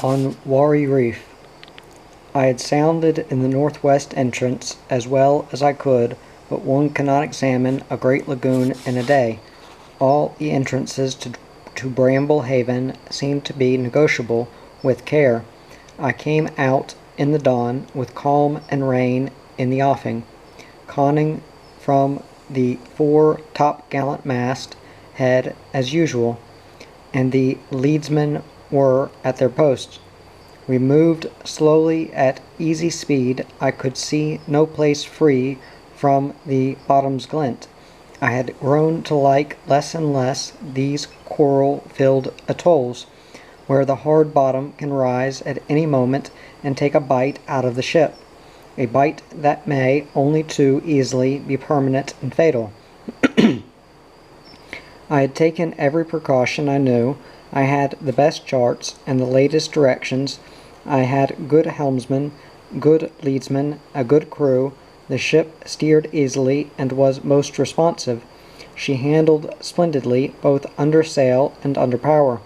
On Wari Reef. I had sounded in the northwest entrance as well as I could, but one cannot examine a great lagoon in a day. All the entrances to Bramble Haven seemed to be negotiable with care. I came out in the dawn with calm and rain in the offing, conning from the fore topgallant mast head as usual, and the leadsmen were at their posts. We moved slowly at easy speed. I could see no place free from the bottom's glint. I had grown to like less and less these coral-filled atolls, where the hard bottom can rise at any moment and take a bite out of the ship, a bite that may only too easily be permanent and fatal. I had taken every precaution I knew. I had the best charts and the latest directions. I had good helmsmen, good leadsmen, a good crew. The ship steered easily and was most responsive. She handled splendidly both under sail and under power.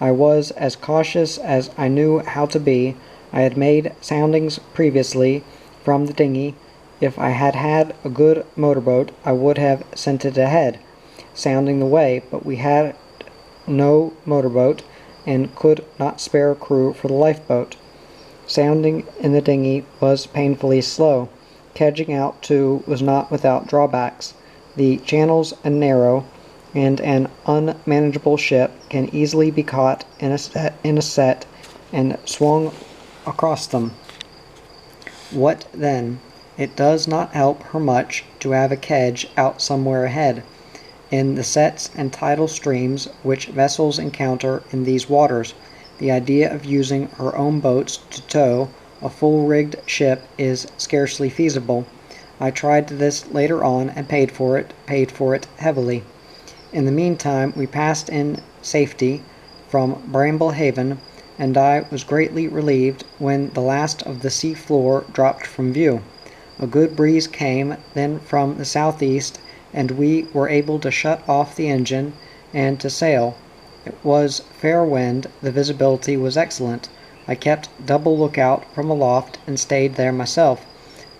I was as cautious as I knew how to be. I had made soundings previously from the dinghy. If I had had a good motorboat, I would have sent it ahead, sounding the way, but we had no motorboat and could not spare a crew for the lifeboat. Sounding in the dinghy was painfully slow. Kedging out, too, was not without drawbacks. The channels are narrow, and an unmanageable ship can easily be caught in a set and swung across them. What then? It does not help her much to have a kedge out somewhere ahead. In the sets and tidal streams which vessels encounter in these waters, the idea of using her own boats to tow a full-rigged ship is scarcely feasible. I tried this later on and paid for it heavily. In the meantime, we passed in safety from Bramble Haven, and I was greatly relieved when the last of the sea floor dropped from view. A good breeze came then from the southeast, and we were able to shut off the engine and to sail. It was fair wind. The visibility was excellent. I kept double lookout from aloft and stayed there myself.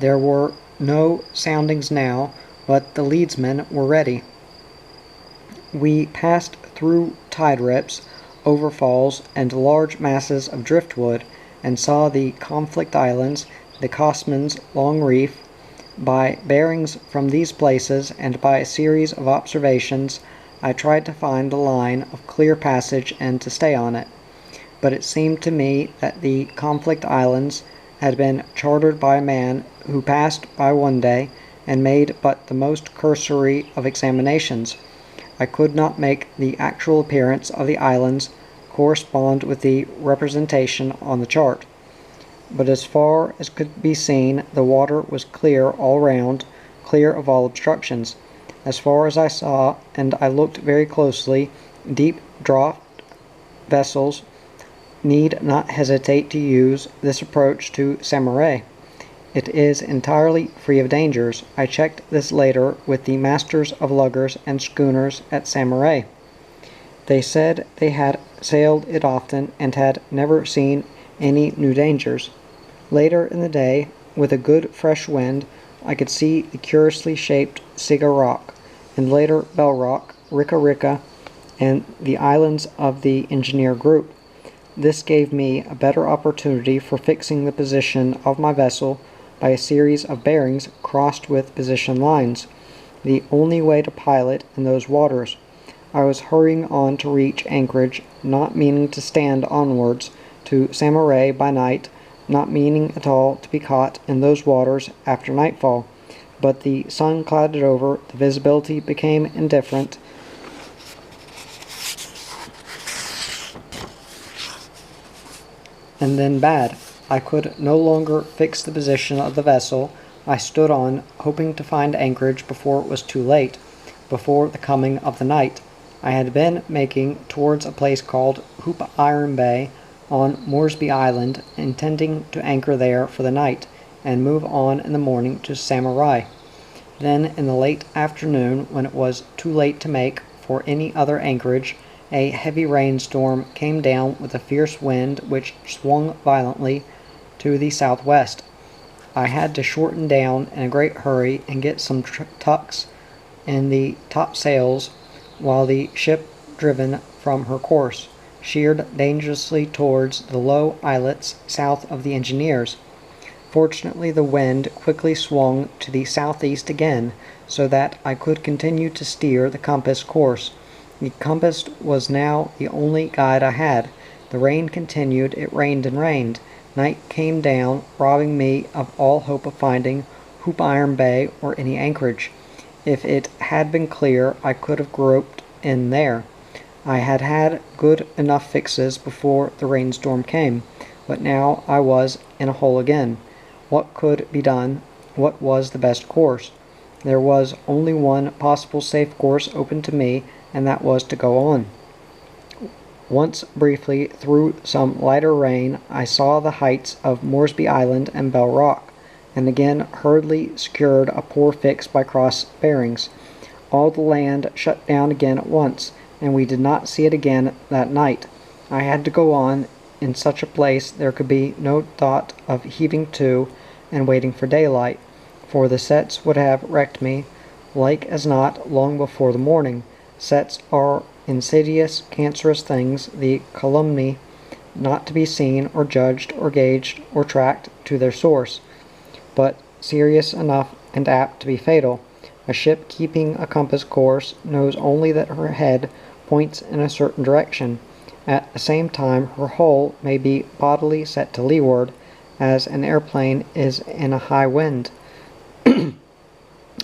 There were no soundings now, but the leadsmen were ready. We passed through tide rips, over falls, and large masses of driftwood, and saw the conflict islands, the Cosman's Long Reef. By bearings from these places, and by a series of observations, I tried to find a line of clear passage and to stay on it. But it seemed to me that the conflict islands had been charted by a man who passed by one day and made but the most cursory of examinations. I could not make the actual appearance of the islands correspond with the representation on the chart. But as far as could be seen, the water was clear all round, clear of all obstructions. As far as I saw, and I looked very closely, deep draught vessels need not hesitate to use this approach to Samaray. It is entirely free of dangers. I checked this later with the masters of luggers and schooners at Samaray. They said they had sailed it often and had never seen any new dangers. Later in the day, with a good fresh wind, I could see the curiously shaped Siga Rock, and later Bell Rock, Ricka Ricka, and the islands of the Engineer group. This gave me a better opportunity for fixing the position of my vessel by a series of bearings crossed with position lines, the only way to pilot in those waters. I was hurrying on to reach anchorage, not meaning to stand onwards to Samaray by night, not meaning at all to be caught in those waters after nightfall. But the sun clouded over, the visibility became indifferent, and then bad. I could no longer fix the position of the vessel. I stood on, hoping to find anchorage before it was too late, before the coming of the night. I had been making towards a place called Hoop Iron Bay on Moresby Island, intending to anchor there for the night, and move on in the morning to Samarai. Then, in the late afternoon, when it was too late to make for any other anchorage, A heavy rainstorm came down with a fierce wind which swung violently to the southwest. I had to shorten down in a great hurry and get some tucks in the topsails while the ship, driven from her course, sheered dangerously towards the low islets south of the engineers. Fortunately the wind quickly swung to the southeast again, so that I could continue to steer the compass course. The compass was now the only guide I had. The rain continued, it rained and rained. Night came down, robbing me of all hope of finding Hoop Iron Bay or any anchorage. If it had been clear, I could have groped in there. I had had good enough fixes before the rainstorm came, but now I was in a hole again. What could be done? What was the best course? There was only one possible safe course open to me, and that was to go on. Once briefly, through some lighter rain, I saw the heights of Moresby Island and Bell Rock, and again hurriedly secured a poor fix by cross bearings. All the land shut down again at once, and we did not see it again that night. I had to go on. In such a place there could be no thought of heaving to and waiting for daylight, for the sets would have wrecked me, like as not, long before the morning. Sets are insidious, cancerous things, the calumny not to be seen or judged or gauged or tracked to their source, but serious enough and apt to be fatal. A ship keeping a compass course knows only that her head points in a certain direction. At the same time, her hull may be bodily set to leeward, as an airplane is in a high wind.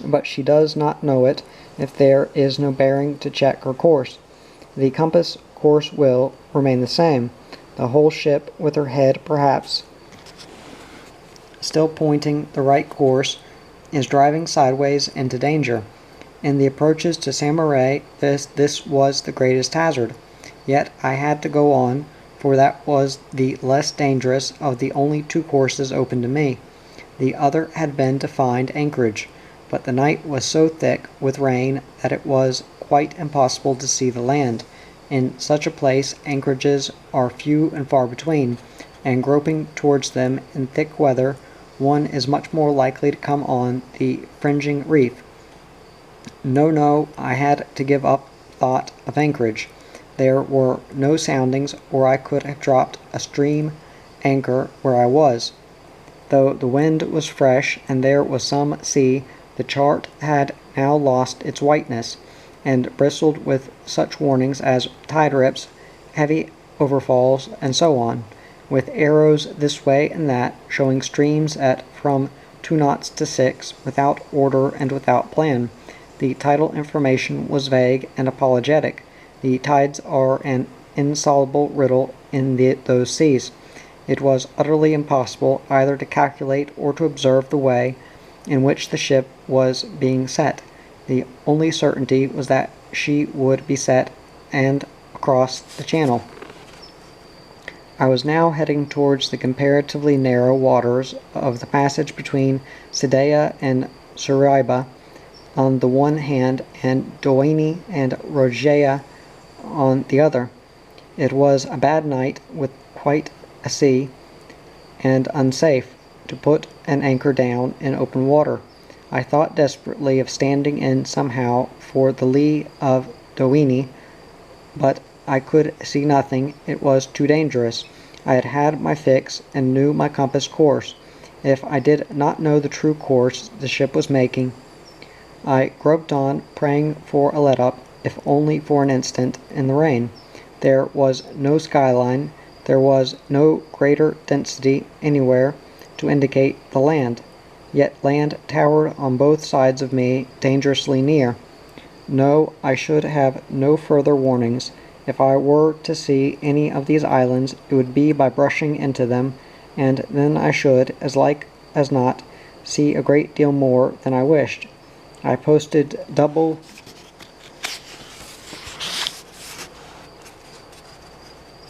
But she does not know it if there is no bearing to check her course. The compass course will remain the same. The whole ship, with her head perhaps still pointing the right course, is driving sideways into danger. In the approaches to Saint-Marais, this was the greatest hazard. Yet I had to go on, for that was the less dangerous of the only two courses open to me. The other had been to find anchorage, but the night was so thick with rain that it was quite impossible to see the land. In such a place anchorages are few and far between, and groping towards them in thick weather, one is much more likely to come on the fringing reef. No, I had to give up thought of anchorage. There were no soundings, or I could have dropped a stream anchor where I was. Though the wind was fresh and there was some sea, the chart had now lost its whiteness, and bristled with such warnings as tide rips, heavy overfalls, and so on, with arrows this way and that, showing streams at from 2 knots to 6, without order and without plan. The tidal information was vague and apologetic. The tides are an insoluble riddle in those seas. It was utterly impossible either to calculate or to observe the way in which the ship was being set. The only certainty was that she would be set and across the channel. I was now heading towards the comparatively narrow waters of the passage between Sidea and Suriba on the one hand, and Doini and Rogea on the other. It was a bad night, with quite a sea, and unsafe to put an anchor down in open water. I thought desperately of standing in somehow for the lee of Doini, but I could see nothing. It was too dangerous. I had had my fix and knew my compass course. If I did not know the true course the ship was making, I groped on, praying for a let-up, if only for an instant, in the rain. There was no skyline. There was no greater density anywhere to indicate the land. Yet land towered on both sides of me, dangerously near. No, I should have no further warnings. If I were to see any of these islands, it would be by brushing into them, and then I should, as like as not, see a great deal more than I wished. I posted double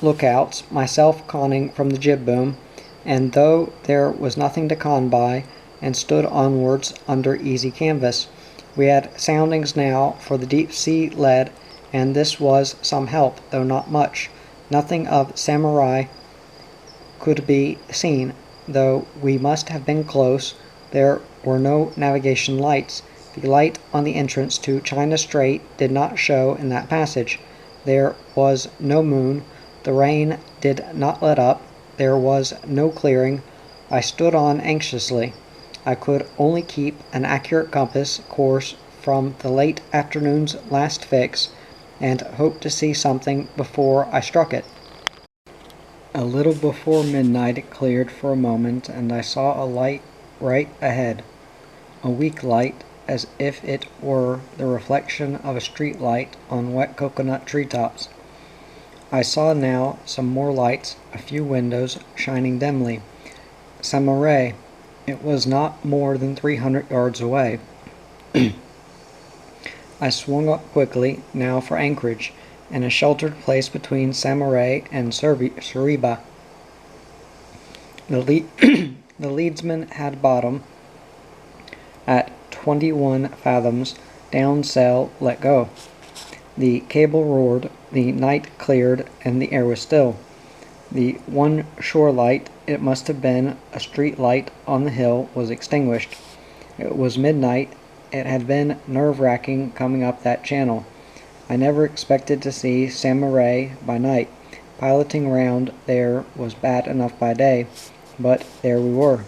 lookouts, myself conning from the jib-boom, and though there was nothing to con by, and stood onwards under easy canvas. We had soundings now, for the deep sea lead and this was some help, though not much. Nothing of Samurai could be seen, though we must have been close. There were no navigation lights. The light on the entrance to China Strait did not show in that passage. There was no moon. The rain did not let up. There was no clearing. I stood on anxiously. I could only keep an accurate compass course from the late afternoon's last fix, and hoped to see something before I struck it. A little before midnight it cleared for a moment, and I saw a light right ahead, a weak light, as if it were the reflection of a street light on wet coconut treetops. I saw now some more lights, a few windows shining dimly. Samurai. It was not more than 300 yards away. I swung up quickly, now for anchorage, in a sheltered place between Samurai and Suriba. The leadsman had bottom at 21 fathoms, down sail, let go. The cable roared, the night cleared, and the air was still. The one shore light, it must have been a street light on the hill, was extinguished. It was midnight. It had been nerve-wracking coming up that channel. I never expected to see Samurai by night. Piloting round there was bad enough by day, but there we were.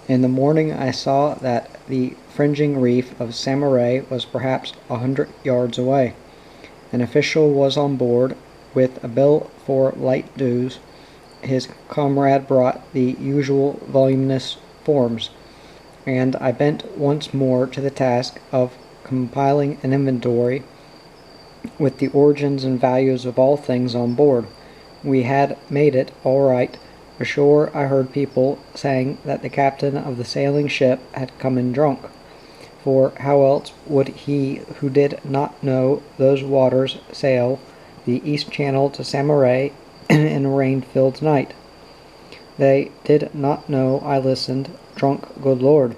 In the morning I saw that the fringing reef of Samurai was perhaps 100 yards away. An official was on board, with a bill for light dues. His comrade brought the usual voluminous forms, and I bent once more to the task of compiling an inventory with the origins and values of all things on board. We had made it all right. Ashore I heard people saying that the captain of the sailing ship had come in drunk, for how else would he who did not know those waters sail the east channel to Samurai in a rain-filled night? They did not know, I listened. Drunk, good Lord.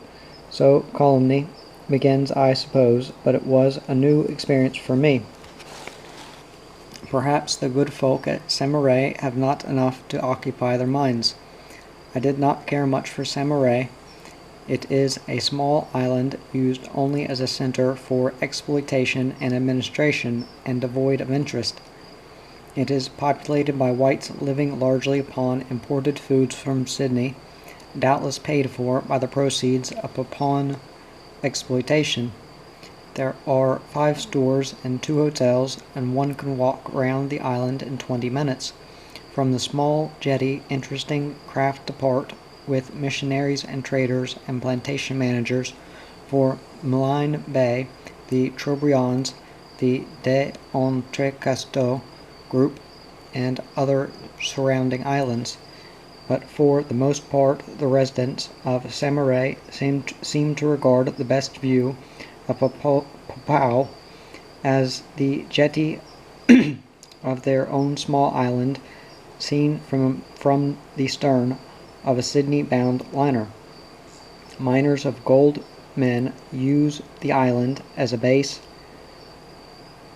So calumny begins, I suppose, but it was a new experience for me. Perhaps the good folk at Samurai have not enough to occupy their minds. I did not care much for Samurai. It is a small island used only as a center for exploitation and administration, and devoid of interest. It is populated by whites living largely upon imported foods from Sydney, doubtless paid for by the proceeds upon exploitation. There are 5 stores and 2 hotels, and one can walk round the island in 20 minutes. From the small jetty, interesting craft depart, with missionaries and traders and plantation managers, for Malign Bay, the Trobriands, the d'Entrecasteaux group, and other surrounding islands. But for the most part the residents of Samurai seem to regard the best view of Papau as the jetty of their own small island, seen from the stern of a Sydney-bound liner. Miners of gold men use the island as a base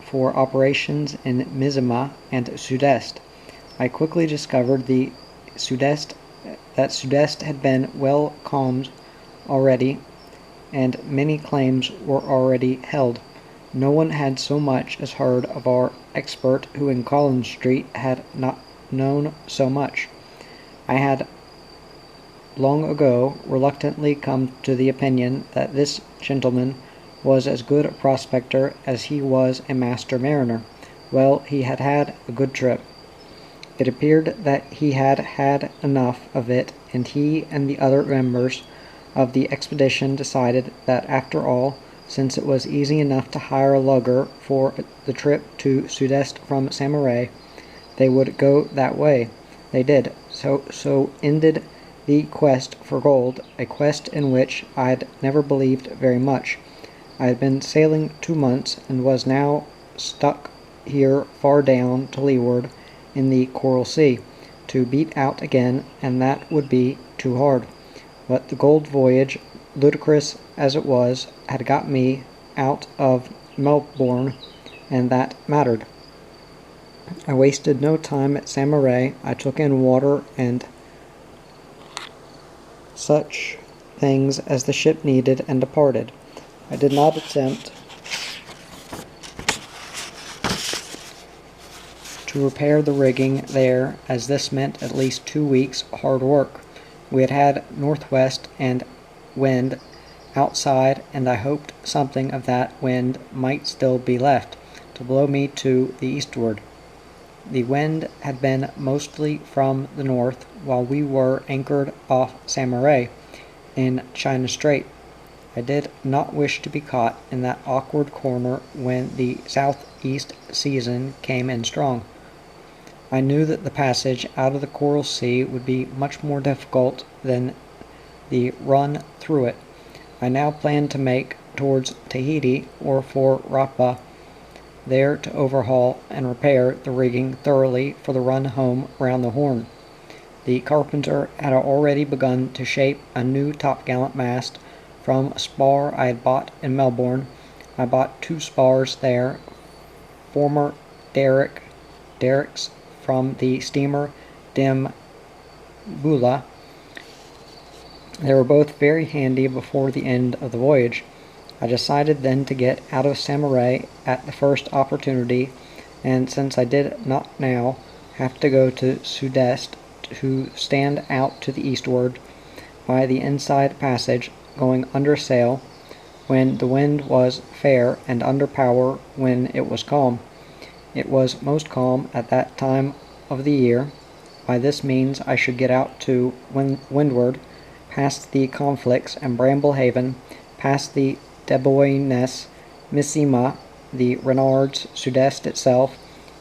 for operations in Mizima and Sudest. I quickly discovered that Sudest had been well calmed already, and many claims were already held. No one had so much as heard of our expert, who in Collins Street had not known so much. I had long ago reluctantly come to the opinion that this gentleman was as good a prospector as he was a master mariner. Well, he had had a good trip. It appeared that he had had enough of it, and he and the other members of the expedition decided that after all, since it was easy enough to hire a lugger for the trip to Sudest from Samurai, they would go that way. They did. So ended the quest for gold, a quest in which I had never believed very much. I had been sailing 2 months, and was now stuck here far down to leeward in the Coral Sea, to beat out again, and that would be too hard. But the gold voyage, ludicrous as it was, had got me out of Melbourne and that mattered. I wasted no time at Samaray. I took in water and such things as the ship needed and departed. I did not attempt to repair the rigging there, as this meant at least 2 weeks hard work. We had had northwest and wind outside, and I hoped something of that wind might still be left to blow me to the eastward. The wind had been mostly from the north while we were anchored off Samaray in China Strait. I did not wish to be caught in that awkward corner when the southeast season came in strong. I knew that the passage out of the Coral Sea would be much more difficult than the run through it. I now planned to make towards Tahiti or for Rapa, there to overhaul and repair the rigging thoroughly for the run home round the Horn. The carpenter had already begun to shape a new topgallant mast from a spar I had bought in Melbourne. I bought 2 spars there, former derricks from the steamer Bula. They were both very handy before the end of the voyage. I decided then to get out of Samaray at the first opportunity, and since I did not now have to go to Sudest to stand out to the eastward by the inside passage, going under sail when the wind was fair and under power when it was calm. It was most calm at that time of the year. By this means I should get out to windward, past the Conflicts and Bramble Haven, past the Deboines, Missima, the Renards, Sudest itself,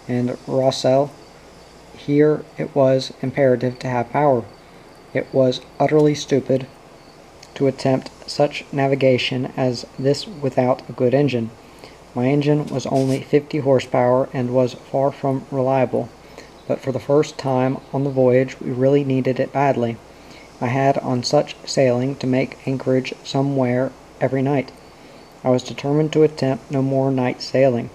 and Rossel. Here it was imperative to have power. It was utterly stupid to attempt such navigation as this without a good engine. My engine was only 50 horsepower and was far from reliable, but for the first time on the voyage we really needed it badly. I had on such sailing to make anchorage somewhere every night. I was determined to attempt no more night sailing.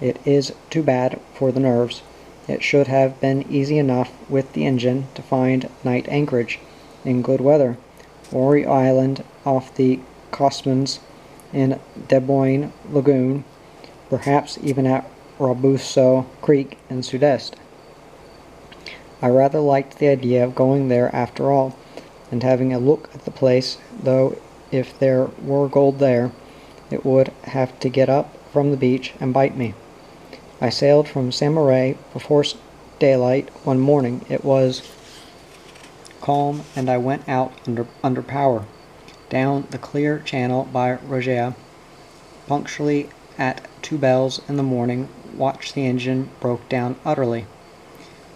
It is too bad for the nerves. It should have been easy enough with the engine to find night anchorage in good weather. Orry Island off the Cosmans, in Deboine Lagoon, perhaps even at Robusto Creek in Sudest. I rather liked the idea of going there after all, and having a look at the place, though if there were gold there, it would have to get up from the beach and bite me. I sailed from Samaray before daylight one morning. It was calm, and I went out under power, down the clear channel by Rogea. Punctually at 2 bells in the morning, watched the engine broke down utterly.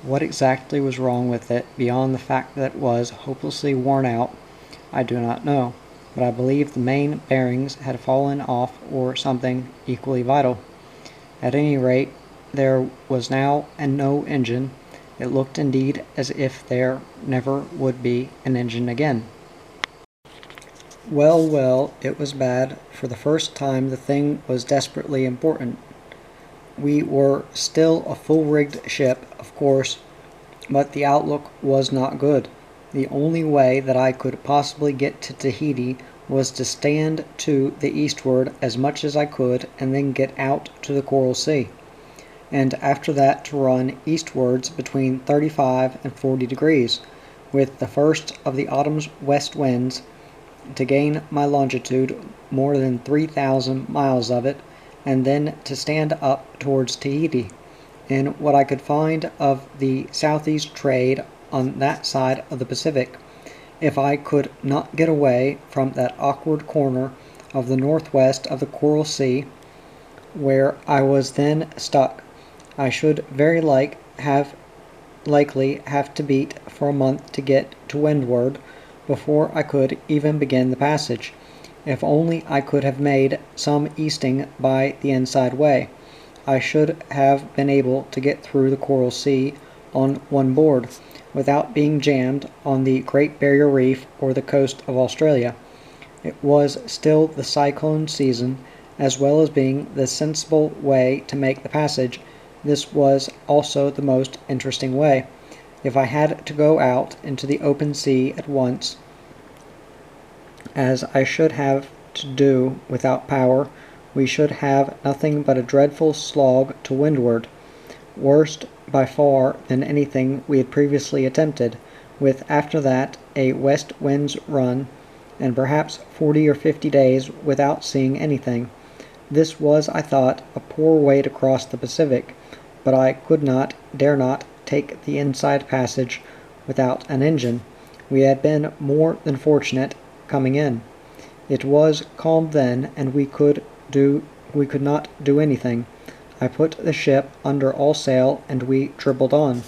What exactly was wrong with it, beyond the fact that it was hopelessly worn out, I do not know, but I believe the main bearings had fallen off or something equally vital. At any rate, there was now no engine. It looked indeed as if there never would be an engine again. Well, it was bad. For the first time the thing was desperately important. We were still a full-rigged ship, of course, but the outlook was not good. The only way that I could possibly get to Tahiti was to stand to the eastward as much as I could and then get out to the Coral Sea, and after that to run eastwards between 35 and 40 degrees, with the first of the autumn's west winds, to gain my longitude, more than 3,000 miles of it, and then to stand up towards Tahiti, in what I could find of the southeast trade on that side of the Pacific, if I could not get away from that awkward corner of the northwest of the Coral Sea, where I was then stuck. I should very likely have to beat for a month to get to windward before I could even begin the passage. If only I could have made some easting by the inside way, I should have been able to get through the Coral Sea on one board, without being jammed on the Great Barrier Reef or the coast of Australia. It was still the cyclone season, as well as being the sensible way to make the passage, this was also the most interesting way. If I had to go out into the open sea at once, as I should have to do without power, we should have nothing but a dreadful slog to windward, worse by far than anything we had previously attempted, with after that a west wind's run, and perhaps 40 or 50 days without seeing anything. This was, I thought, a poor way to cross the Pacific, but I could not, dare not, take the inside passage without an engine. We had been more than fortunate coming in. It was calm then, and we could not do anything. I put the ship under all sail, and we dribbled on.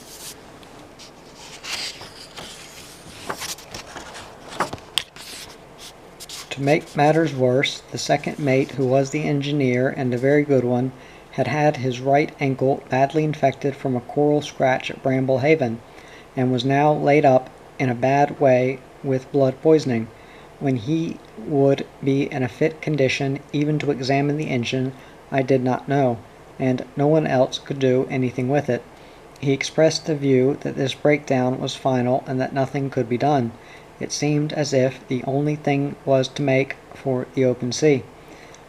To make matters worse, the second mate, who was the engineer and a very good one, had had his right ankle badly infected from a coral scratch at Bramble Haven, and was now laid up in a bad way with blood poisoning. When he would be in a fit condition even to examine the engine, I did not know, and no one else could do anything with it. He expressed the view that this breakdown was final and that nothing could be done. It seemed as if the only thing was to make for the open sea.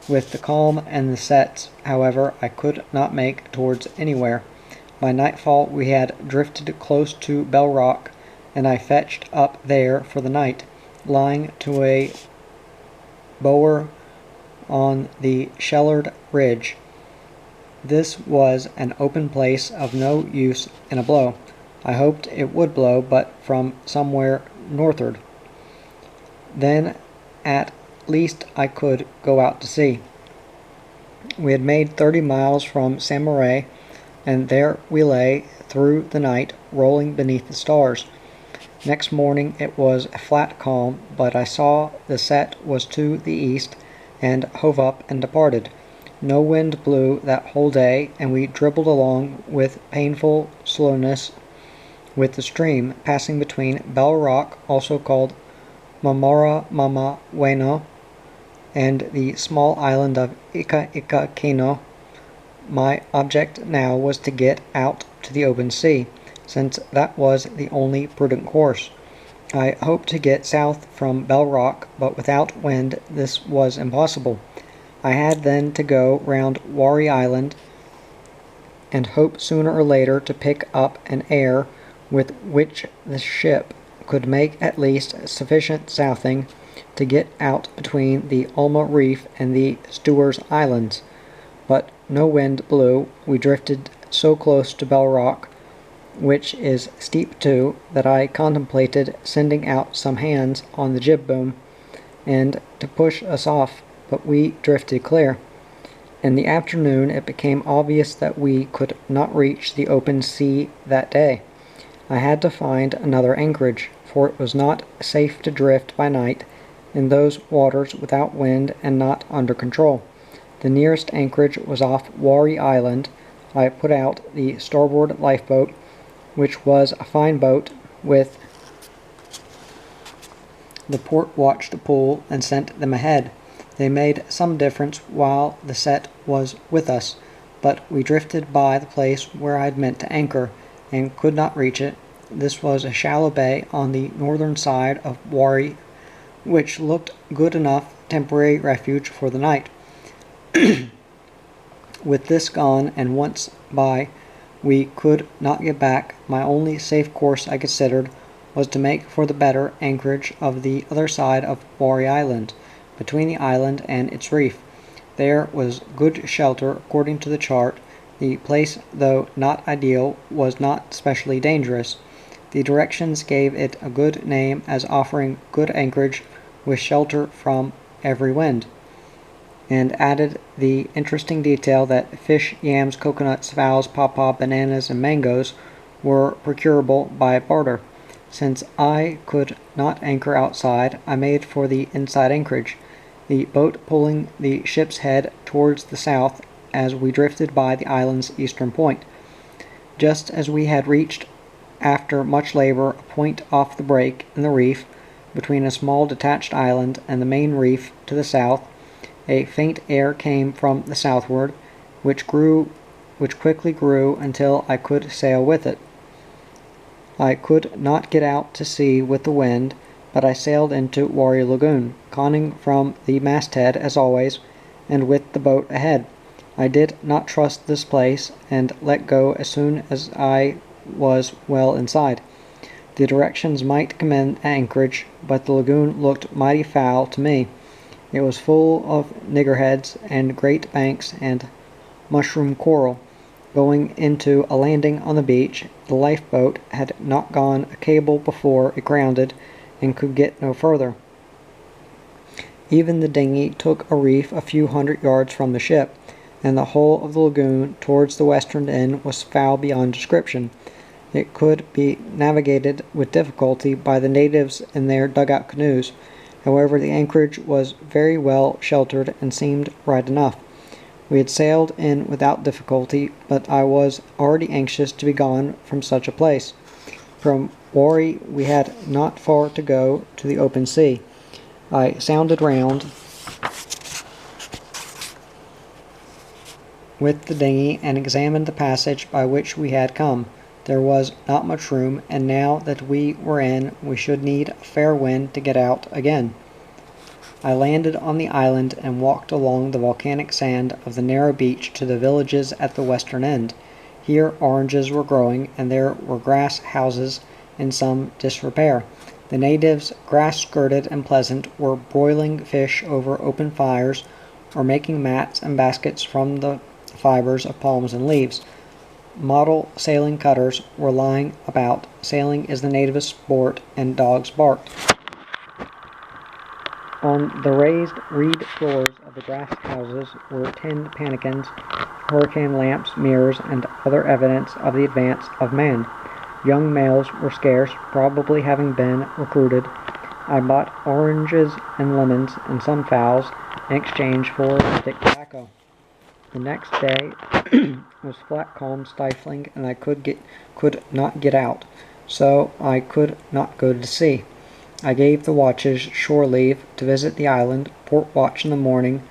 With the calm and the sets, however, I could not make towards anywhere. By nightfall we had drifted close to Bell Rock, and I fetched up there for the night, lying to a bower on the Shellard Ridge. This was an open place of no use in a blow. I hoped it would blow, but from somewhere northward. Then at least I could go out to sea. We had made 30 miles from St. Marais, and there we lay through the night, rolling beneath the stars. Next morning it was a flat calm, but I saw the set was to the east, and hove up and departed. No wind blew that whole day, and we dribbled along with painful slowness with the stream, passing between Bell Rock, also called Mamora Mama Bueno, and the small island of Ika Ika Kino. My object now was to get out to the open sea, since that was the only prudent course. I hoped to get south from Bell Rock, but without wind this was impossible. I had then to go round Warry Island, and hope sooner or later to pick up an air with which the ship could make at least sufficient southing to get out between the Alma Reef and the Stewart's Islands. But no wind blew. We drifted so close to Bell Rock, which is steep too, that I contemplated sending out some hands on the jib boom and to push us off, but we drifted clear. In the afternoon it became obvious that we could not reach the open sea that day. I had to find another anchorage, for it was not safe to drift by night in those waters without wind and not under control. The nearest anchorage was off Warry Island. I put out the starboard lifeboat, which was a fine boat, with the port watch to pull, and sent them ahead. They made some difference while the set was with us, but we drifted by the place where I had meant to anchor, and could not reach it. This was a shallow bay on the northern side of Warry, which looked good enough temporary refuge for the night. With this gone, and once by, we could not get back. My only safe course, I considered, was to make for the better anchorage of the other side of Warry Island, between the island and its reef. There was good shelter according to the chart. The place, though not ideal, was not specially dangerous. The directions gave it a good name as offering good anchorage with shelter from every wind, and added the interesting detail that fish, yams, coconuts, fowls, pawpaw, bananas, and mangoes were procurable by barter. Since I could not anchor outside, I made for the inside anchorage, the boat pulling the ship's head towards the south as we drifted by the island's eastern point. Just as we had reached, after much labor, a point off the break in the reef, between a small detached island and the main reef to the south, A faint air came from the southward, which quickly grew until I could sail with it. I could not get out to sea with the wind, but I sailed into Warrior Lagoon, conning from the masthead as always, and with the boat ahead. I did not trust this place, and let go as soon as I was well inside. The directions might commend anchorage, but the lagoon looked mighty foul to me. It was full of niggerheads and great banks and mushroom coral. Going into a landing on the beach, the lifeboat had not gone a cable before it grounded and could get no further. Even the dinghy took a reef a few hundred yards from the ship, and the whole of the lagoon towards the western end was foul beyond description. It could be navigated with difficulty by the natives in their dugout canoes. However, the anchorage was very well sheltered and seemed right enough. We had sailed in without difficulty, but I was already anxious to be gone from such a place. From Warri we had not far to go to the open sea. I sounded round with the dinghy and examined the passage by which we had come. There was not much room, and now that we were in, we should need a fair wind to get out again. I landed on the island and walked along the volcanic sand of the narrow beach to the villages at the western end. Here oranges were growing, and there were grass houses in some disrepair. The natives, grass-skirted and pleasant, were broiling fish over open fires, or making mats and baskets from the fibers of palms and leaves. Model sailing cutters were lying about. Sailing is the native sport, and dogs barked. On the raised reed floors of the grass houses were tin pannikins, hurricane lamps, mirrors, and other evidence of the advance of man. Young males were scarce, probably having been recruited. I bought oranges and lemons and some fowls in exchange for stick tobacco. The next day was flat calm, stifling, and I could not get out, so I could not go to sea. I gave the watches shore leave to visit the island, port watch in the morning,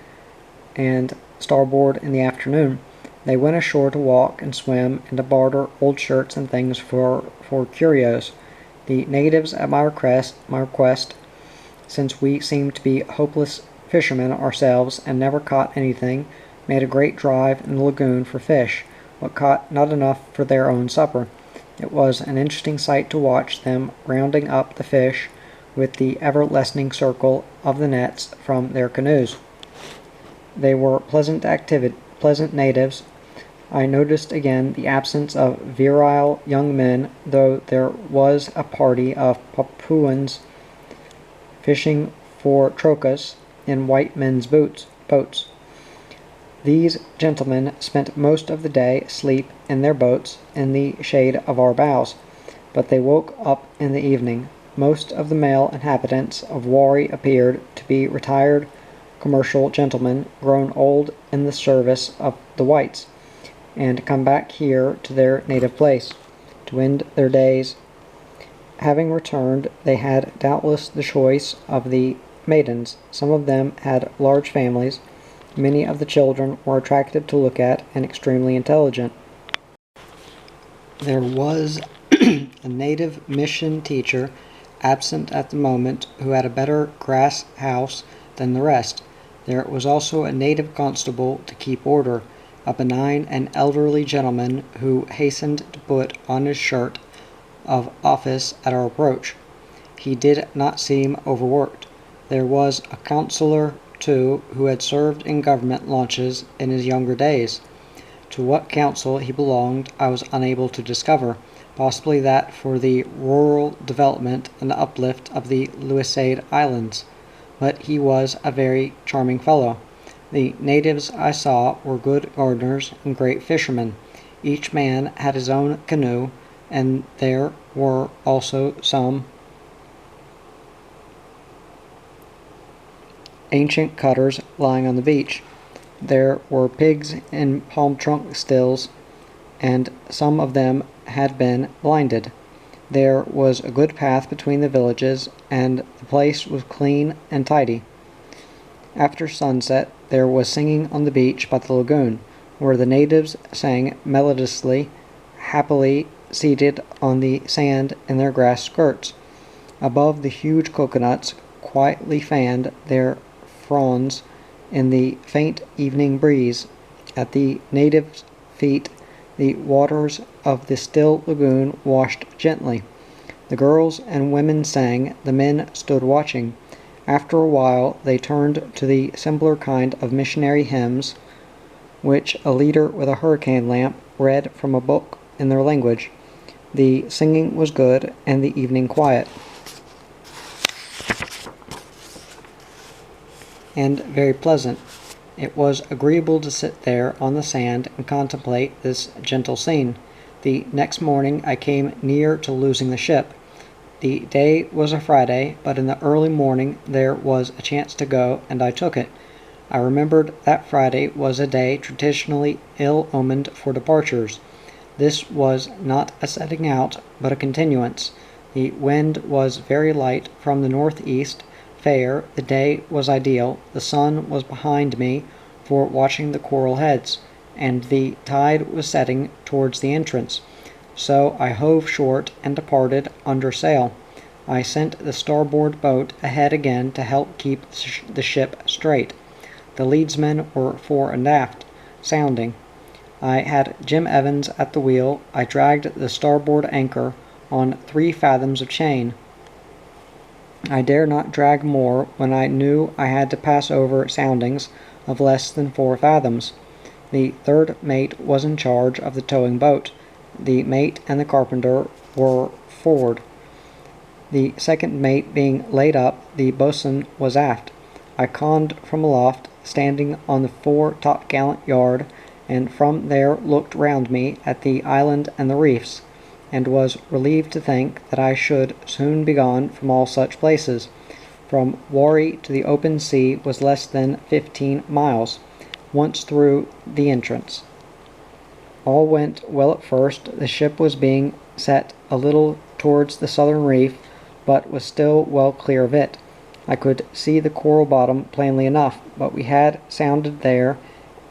and starboard in the afternoon. They went ashore to walk and swim, and to barter old shirts and things for curios. The natives, at my request, since we seemed to be hopeless fishermen ourselves and never caught anything, made a great drive in the lagoon for fish, but caught not enough for their own supper. It was an interesting sight to watch them rounding up the fish with the ever-lessening circle of the nets from their canoes. They were pleasant natives. I noticed again the absence of virile young men, though there was a party of Papuans fishing for trocas in white men's boats. These gentlemen spent most of the day asleep in their boats in the shade of our bows, but they woke up in the evening. Most of the male inhabitants of Warri appeared to be retired commercial gentlemen, grown old in the service of the whites, and come back here to their native place, to end their days. Having returned, they had doubtless the choice of the maidens. Some of them had large families. Many of the children were attractive to look at and extremely intelligent. There was a native mission teacher absent at the moment who had a better grass house than the rest. There was also a native constable to keep order, a benign and elderly gentleman who hastened to put on his shirt of office at our approach. He did not seem overworked. There was a councillor, too, who had served in government launches in his younger days. To what council he belonged I was unable to discover, possibly that for the rural development and uplift of the Louisade Islands, but he was a very charming fellow. The natives I saw were good gardeners and great fishermen. Each man had his own canoe, and there were also some ancient cutters lying on the beach. There were pigs in palm trunk stills, and some of them had been blinded. There was a good path between the villages, and the place was clean and tidy. After sunset, there was singing on the beach by the lagoon, where the natives sang melodiously, happily seated on the sand in their grass skirts. Above, the huge coconuts quietly fanned their fronds in the faint evening breeze. At the natives' feet, the waters of the still lagoon washed gently. The girls and women sang, the men stood watching. After a while, they turned to the simpler kind of missionary hymns, which a leader with a hurricane lamp read from a book in their language. The singing was good, and the evening quiet, and very pleasant. It was agreeable to sit there on the sand and contemplate this gentle scene. The next morning I came near to losing the ship. The day was a Friday, but in the early morning there was a chance to go, and I took it. I remembered that Friday was a day traditionally ill-omened for departures. This was not a setting out, but a continuance. The wind was very light from the northeast, fair, the day was ideal, the sun was behind me for watching the coral heads, and the tide was setting towards the entrance. So I hove short and departed under sail. I sent the starboard boat ahead again to help keep the ship straight. The leadsmen were fore and aft, sounding. I had Jim Evans at the wheel. I dragged the starboard anchor on 3 fathoms of chain. I dare not drag more when I knew I had to pass over soundings of less than 4 fathoms. The third mate was in charge of the towing boat. The mate and the carpenter were forward. The second mate being laid up, the boatswain was aft. I conned from aloft, standing on the fore topgallant yard, and from there looked round me at the island and the reefs, and was relieved to think that I should soon be gone from all such places. From Warri to the open sea was less than 15 miles, once through the entrance. All went well at first. The ship was being set a little towards the southern reef, but was still well clear of it. I could see the coral bottom plainly enough, but we had sounded there,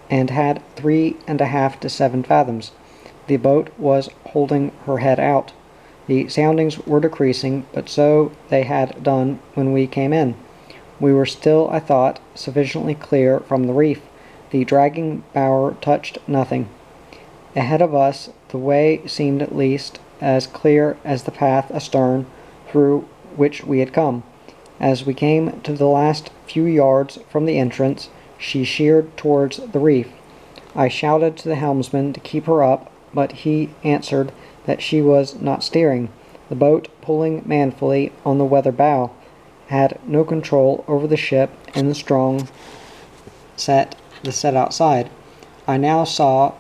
and had 3½ to 7 fathoms. The boat was holding her head out. The soundings were decreasing, but so they had done when we came in. We were still, I thought, sufficiently clear from the reef. The dragging bower touched nothing. Ahead of us, the way seemed at least as clear as the path astern through which we had come. As we came to the last few yards from the entrance, she sheered towards the reef. I shouted to the helmsman to keep her up, but he answered that she was not steering. The boat, pulling manfully on the weather bow, had no control over the ship in the strong set outside. I now saw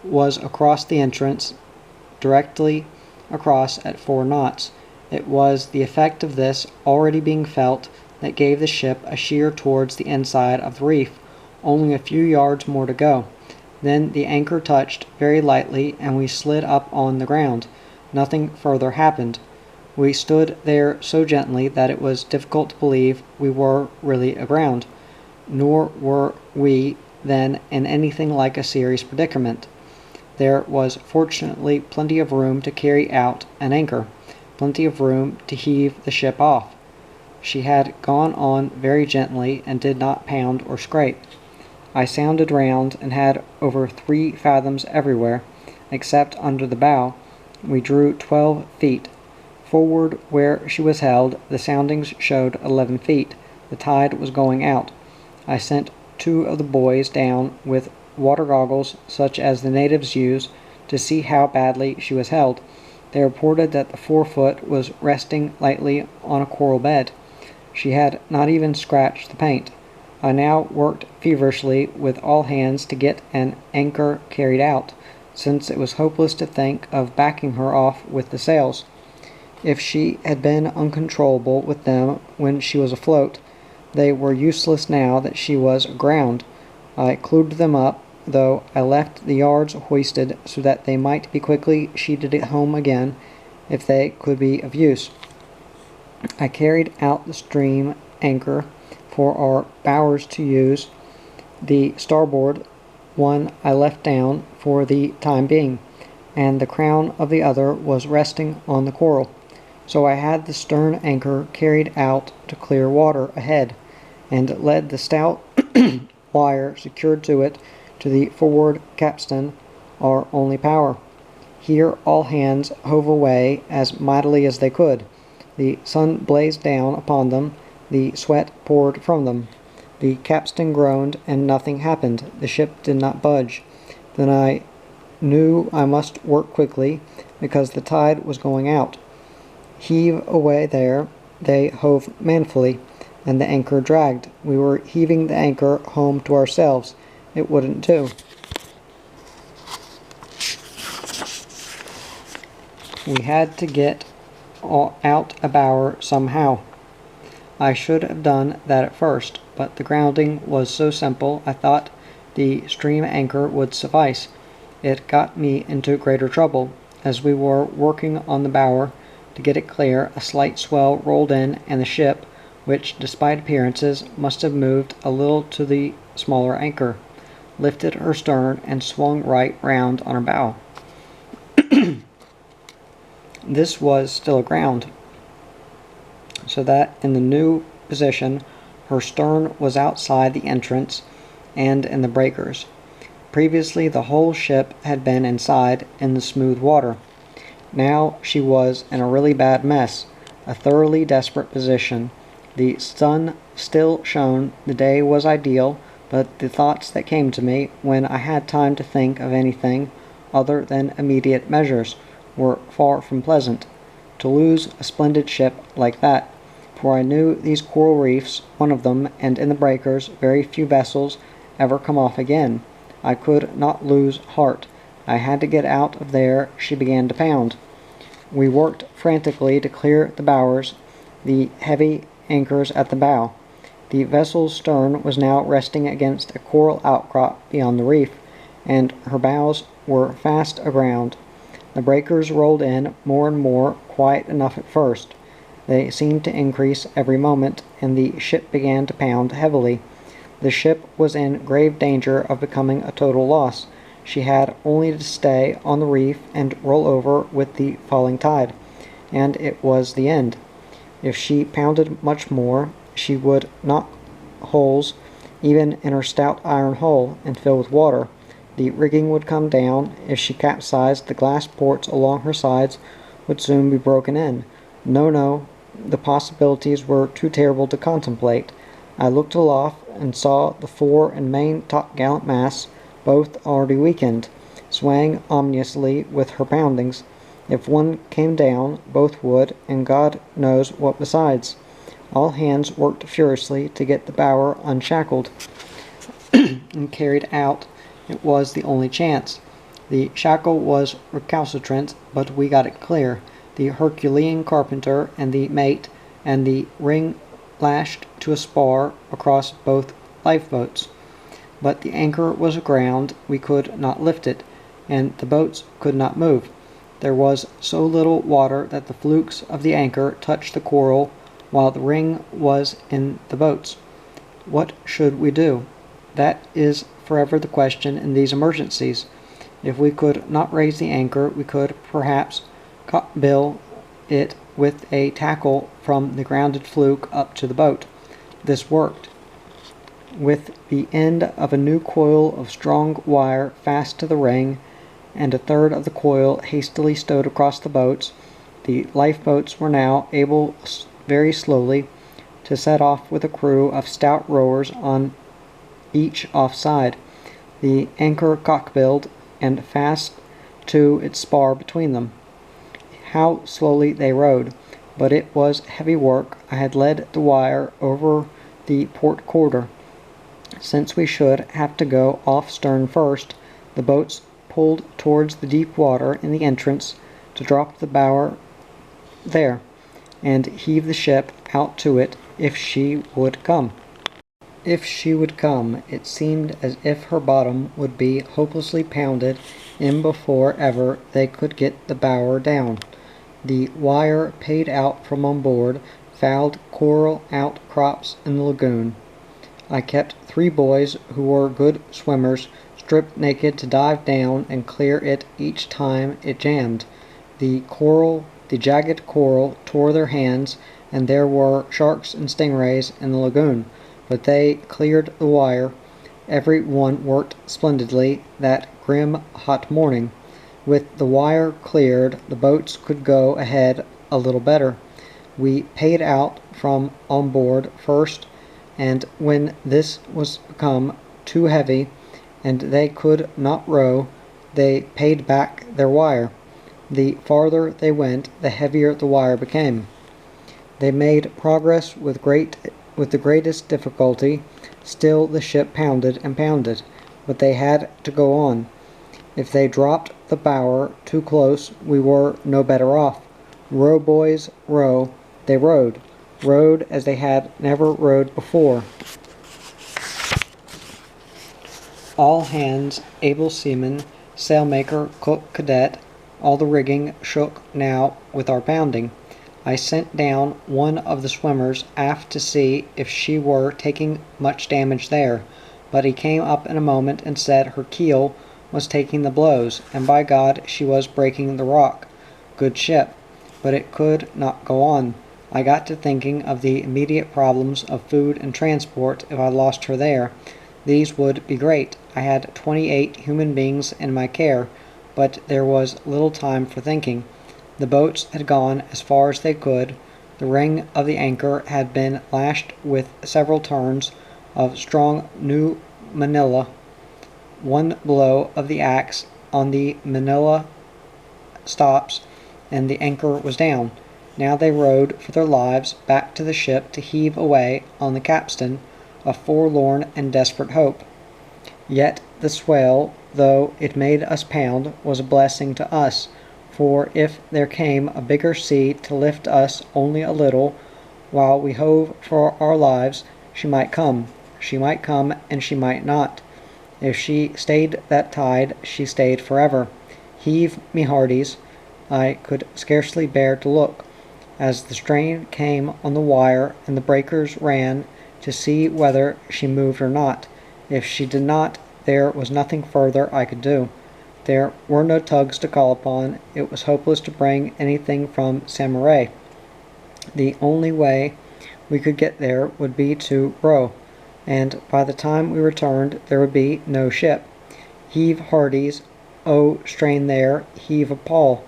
was across the entrance, directly across at 4 knots. It was the effect of this already being felt that gave the ship a sheer towards the inside of the reef. Only a few yards more to go. Then the anchor touched very lightly, and we slid up on the ground. Nothing further happened. We stood there so gently that it was difficult to believe we were really aground. Nor were we then in anything like a serious predicament. There was fortunately plenty of room to carry out an anchor, plenty of room to heave the ship off. She had gone on very gently and did not pound or scrape. I sounded round and had over 3 fathoms everywhere, except under the bow. We drew 12 feet. Forward, where she was held, the soundings showed 11 feet. The tide was going out. I sent 2 of the boys down with water goggles such as the natives use to see how badly she was held. They reported that the forefoot was resting lightly on a coral bed. She had not even scratched the paint. I now worked feverishly with all hands to get an anchor carried out, since it was hopeless to think of backing her off with the sails. If she had been uncontrollable with them when she was afloat, they were useless now that she was aground. I clewed them up, though I left the yards hoisted so that they might be quickly sheeted home again if they could be of use. I carried out the stream anchor for our bowers to use, The starboard one I left down for the time being, and the crown of the other was resting on the coral. So I had the stern anchor carried out to clear water ahead, and led the stout wire secured to it to the forward capstan, our only power. Here all hands hove away as mightily as they could. The sun blazed down upon them, the sweat poured from them. The capstan groaned, and nothing happened. The ship did not budge. Then I knew I must work quickly, because the tide was going out. Heave away there, they hove manfully, and the anchor dragged. We were heaving the anchor home to ourselves. It wouldn't do. We had to get out a bower somehow. I should have done that at first, but the grounding was so simple I thought the stream anchor would suffice. It got me into greater trouble. As we were working on the bower to get it clear, a slight swell rolled in, and the ship, which, despite appearances, must have moved a little to the smaller anchor, lifted her stern and swung right round on her bow. This was still aground, so that in the new position her stern was outside the entrance and in the breakers. Previously the whole ship had been inside in the smooth water. Now she was in a really bad mess, a thoroughly desperate position. The sun still shone, the day was ideal, but the thoughts that came to me, when I had time to think of anything other than immediate measures, were far from pleasant. To lose a splendid ship like that, for I knew these coral reefs, one of them, and in the breakers very few vessels ever come off again. I could not lose heart. I had to get out of there. She began to pound. We worked frantically to clear the bowers, the heavy anchors at the bow. The vessel's stern was now resting against a coral outcrop beyond the reef, and her bows were fast aground. The breakers rolled in more and more, quiet enough at first. They seemed to increase every moment, and the ship began to pound heavily. The ship was in grave danger of becoming a total loss. She had only to stay on the reef and roll over with the falling tide, and it was the end. If she pounded much more, she would knock holes even in her stout iron hull and fill with water. The rigging would come down. If she capsized, the glass ports along her sides would soon be broken in. No, the possibilities were too terrible to contemplate. I looked aloft and saw the fore and main topgallant masts, both already weakened, swaying ominously with her poundings. If one came down, both would, and God knows what besides. All hands worked furiously to get the bower unshackled and carried out. It was the only chance. The shackle was recalcitrant, but we got it clear. The Herculean carpenter and the mate and the ring lashed to a spar across both lifeboats. But the anchor was aground. We could not lift it, and the boats could not move. There was so little water that the flukes of the anchor touched the coral while the ring was in the boats. What should we do? That is forever the question in these emergencies. If we could not raise the anchor, we could perhaps bill it with a tackle from the grounded fluke up to the boat. This worked. With the end of a new coil of strong wire fast to the ring, and a third of the coil hastily stowed across the boats, the lifeboats were now able very slowly to set off with a crew of stout rowers on each offside, the anchor cockbilled and fast to its spar between them. How slowly they rowed, but it was heavy work. I had led the wire over the port quarter. Since we should have to go off stern first, the boats pulled towards the deep water in the entrance to drop the bower there, and heave the ship out to it if she would come. If she would come, it seemed as if her bottom would be hopelessly pounded in before ever they could get the bower down. The wire paid out from on board fouled coral outcrops in the lagoon. I kept 3 boys who were good swimmers stripped naked to dive down and clear it each time it jammed. The jagged coral tore their hands, and there were sharks and stingrays in the lagoon, but they cleared the wire. Every one worked splendidly that grim, hot morning. With the wire cleared, the boats could go ahead a little better. We paid out from on board first, and when this was become too heavy and they could not row, they paid back their wire. The farther they went, the heavier the wire became. They made progress with the greatest difficulty. Still the ship pounded and pounded, but they had to go on. If they dropped the bower too close, we were no better off. Row, boys, row. They rowed as they had never rowed before. All hands, able seamen, sailmaker, cook, cadet, all the rigging shook now with our pounding. I sent down one of the swimmers aft to see if she were taking much damage there, but he came up in a moment and said her keel was taking the blows, and by God she was breaking the rock. Good ship, but it could not go on. I got to thinking of the immediate problems of food and transport if I lost her there. These would be great. I had 28 human beings in my care, but there was little time for thinking. The boats had gone as far as they could. The ring of the anchor had been lashed with several turns of strong new manila. One blow of the axe on the manila stops, and the anchor was down. Now they rowed for their lives back to the ship to heave away on the capstan, a forlorn and desperate hope. Yet the swell, though it made us pound, was a blessing to us, for if there came a bigger sea to lift us only a little, while we hove for our lives, she might come. She might come, and she might not. If she stayed that tide, she stayed forever. Heave me hearties. I could scarcely bear to look, as the strain came on the wire and the breakers ran, to see whether she moved or not. If she did not, there was nothing further I could do. There were no tugs to call upon. It was hopeless to bring anything from Samaray. The only way we could get there would be to row, and by the time we returned there would be no ship. Heave hearties, oh strain there, heave a pawl.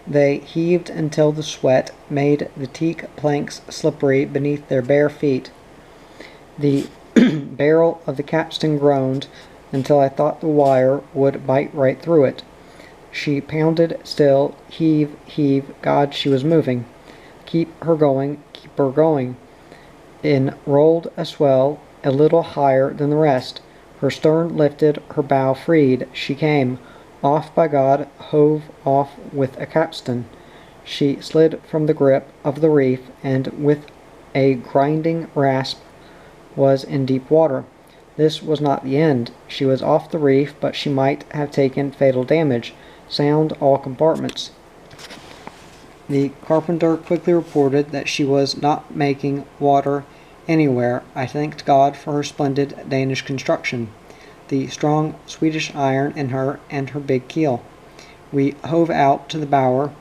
They heaved until the sweat made the teak planks slippery beneath their bare feet. The barrel of the capstan groaned until I thought the wire would bite right through it. She pounded still. Heave, heave. God, she was moving. Keep her going, keep her going. In rolled a swell a little higher than the rest. Her stern lifted, her bow freed. She came. Off, by God, hove off with a capstan. She slid from the grip of the reef, and with a grinding rasp was in deep water. This was not the end. She was off the reef, but she might have taken fatal damage. Sound all compartments. The carpenter quickly reported that she was not making water anywhere. I thanked God for her splendid Danish construction, the strong Swedish iron in her, and her big keel. We hove out to the bower,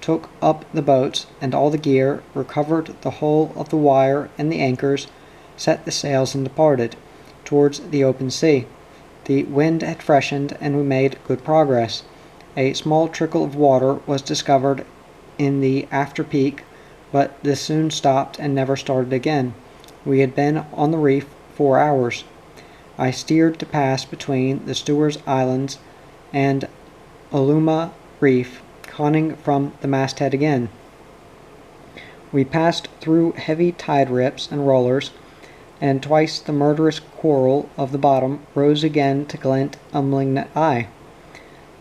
took up the boats and all the gear, recovered the whole of the wire and the anchors, set the sails, and departed towards the open sea. The wind had freshened, and we made good progress. A small trickle of water was discovered in the after peak, but this soon stopped and never started again. We had been on the reef 4 hours. I steered to pass between the Stewart's Islands and Uluma Reef, conning from the masthead again. We passed through heavy tide rips and rollers, and twice the murderous coral of the bottom rose again to glint a malignant eye.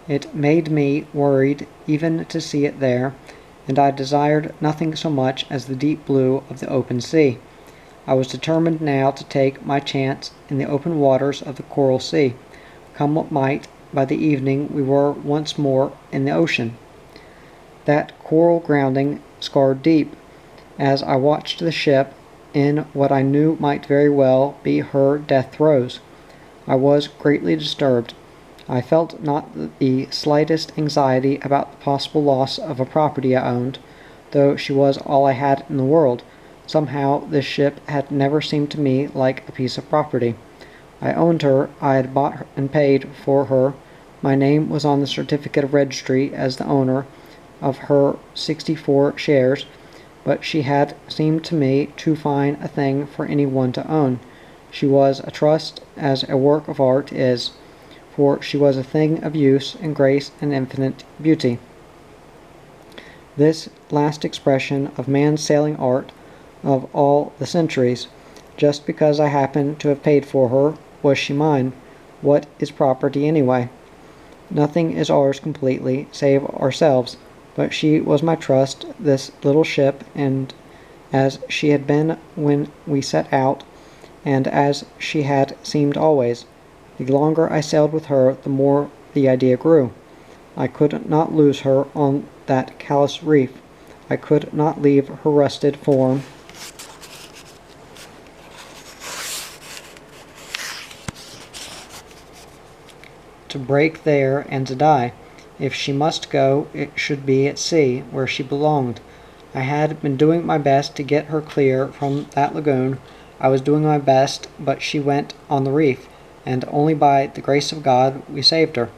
It made me worried even to see it there, and I desired nothing so much as the deep blue of the open sea. I was determined now to take my chance in the open waters of the Coral Sea. Come what might, by the evening we were once more in the ocean. That coral grounding scarred deep. As I watched the ship, in what I knew might very well be her death throes. I was greatly disturbed. I felt not the slightest anxiety about the possible loss of a property I owned, though she was all I had in the world. Somehow this ship had never seemed to me like a piece of property. I owned her, I had bought and paid for her, my name was on the certificate of registry as the owner of her 64 shares, but she had seemed to me too fine a thing for any one to own. She was a trust as a work of art is, for she was a thing of use and grace and infinite beauty. This last expression of man's sailing art of all the centuries, just because I happened to have paid for her, was she mine? What is property anyway? Nothing is ours completely, save ourselves, but she was my trust, this little ship, and as she had been when we set out, and as she had seemed always. The longer I sailed with her, the more the idea grew. I could not lose her on that callous reef. I could not leave her rusted form to break there and to die. If she must go, it should be at sea, where she belonged. I had been doing my best to get her clear from that lagoon. I was doing my best, but she went on the reef, and only by the grace of God we saved her.